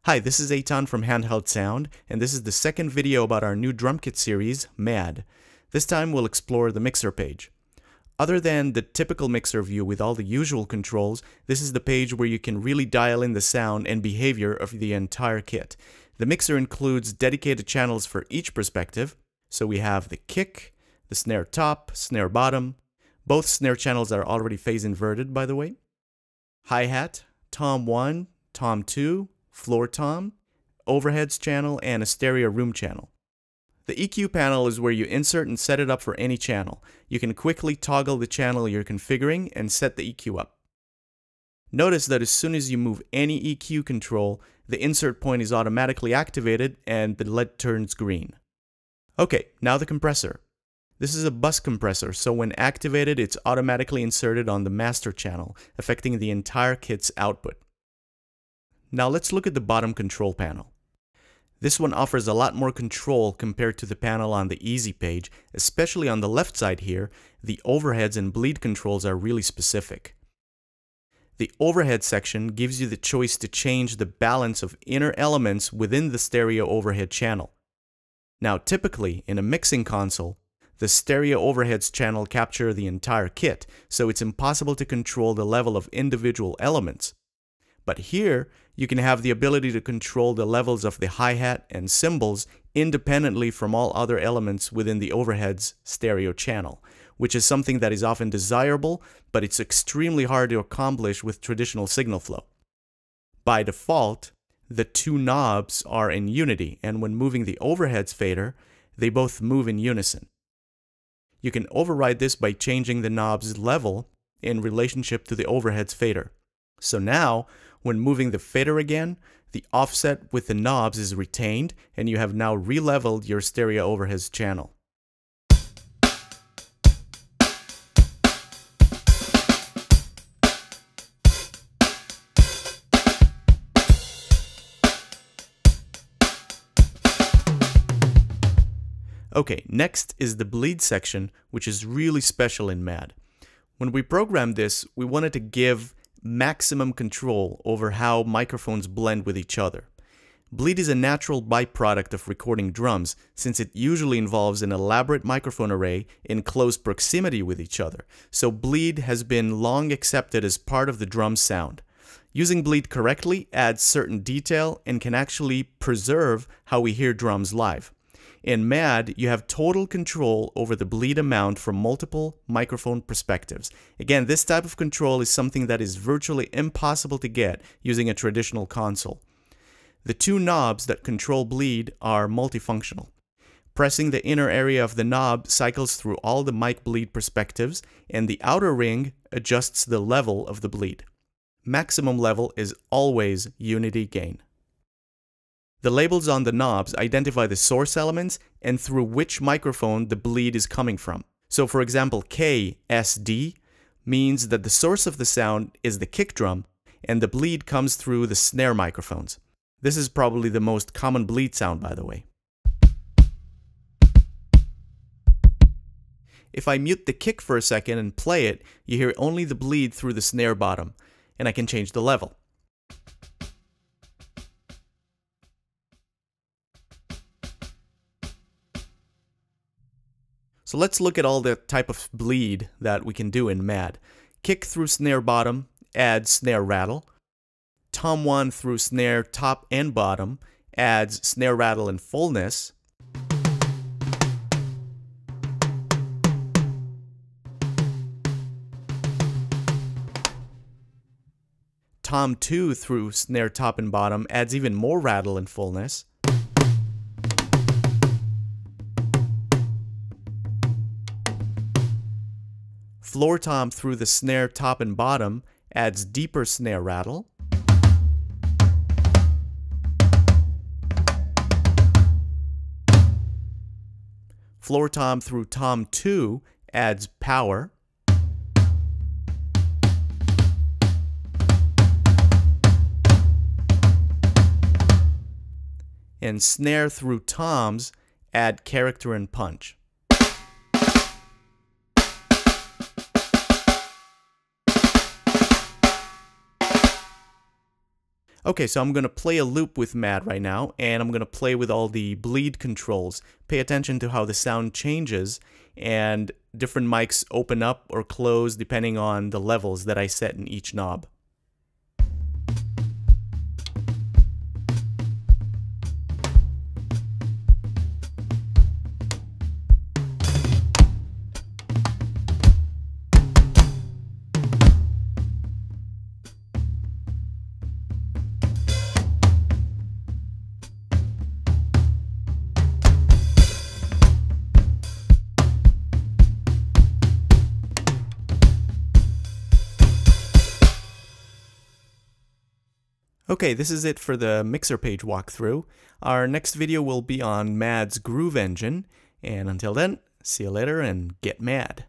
Hi, this is Eitan from HandHeldSound, and this is the second video about our new drum kit series, MAD. This time we'll explore the mixer page. Other than the typical mixer view with all the usual controls, this is the page where you can really dial in the sound and behavior of the entire kit. The mixer includes dedicated channels for each perspective, so we have the kick, the snare top, snare bottom. Both snare channels are already phase inverted, by the way. Hi-hat, tom 1, tom 2, floor tom, overheads channel, and a stereo room channel. The EQ panel is where you insert and set it up for any channel. You can quickly toggle the channel you're configuring and set the EQ up. Notice that as soon as you move any EQ control, the insert point is automatically activated and the LED turns green. Okay, now the compressor. This is a bus compressor, so when activated, it's automatically inserted on the master channel, affecting the entire kit's output. Now let's look at the bottom control panel. This one offers a lot more control compared to the panel on the easy page, especially on the left side here. The overheads and bleed controls are really specific. The overhead section gives you the choice to change the balance of inner elements within the stereo overhead channel. Now typically, in a mixing console, the stereo overheads channel capture the entire kit, so it's impossible to control the level of individual elements. But here, you can have the ability to control the levels of the hi-hat and cymbals independently from all other elements within the overheads stereo channel, which is something that is often desirable, but it's extremely hard to accomplish with traditional signal flow. By default, the two knobs are in unity, and when moving the overheads fader, they both move in unison. You can override this by changing the knob's level in relationship to the overheads fader. So now, when moving the fader again, the offset with the knobs is retained, and you have now re-leveled your stereo overheads channel. Okay, next is the bleed section, which is really special in MAD. When we programmed this, we wanted to give maximum control over how microphones blend with each other. Bleed is a natural byproduct of recording drums, since it usually involves an elaborate microphone array in close proximity with each other, so bleed has been long accepted as part of the drum sound. Using bleed correctly adds certain detail and can actually preserve how we hear drums live. In MAD, you have total control over the bleed amount from multiple microphone perspectives. Again, this type of control is something that is virtually impossible to get using a traditional console. The two knobs that control bleed are multifunctional. Pressing the inner area of the knob cycles through all the mic bleed perspectives, and the outer ring adjusts the level of the bleed. Maximum level is always unity gain. The labels on the knobs identify the source elements and through which microphone the bleed is coming from. So for example, KSD means that the source of the sound is the kick drum and the bleed comes through the snare microphones. This is probably the most common bleed sound, by the way. If I mute the kick for a second and play it, you hear only the bleed through the snare bottom, and I can change the level. So let's look at all the type of bleed that we can do in MAD. Kick through snare bottom adds snare rattle. Tom 1 through snare top and bottom adds snare rattle and fullness. Tom 2 through snare top and bottom adds even more rattle and fullness. Floor tom through the snare top and bottom adds deeper snare rattle. Floor tom through tom 2 adds power. And snare through toms add character and punch. Okay, so I'm going to play a loop with MAD right now, and I'm going to play with all the bleed controls. Pay attention to how the sound changes, and different mics open up or close depending on the levels that I set in each knob. Okay, this is it for the mixer page walkthrough. Our next video will be on MAD's Groove Engine, and until then, see you later and get mad.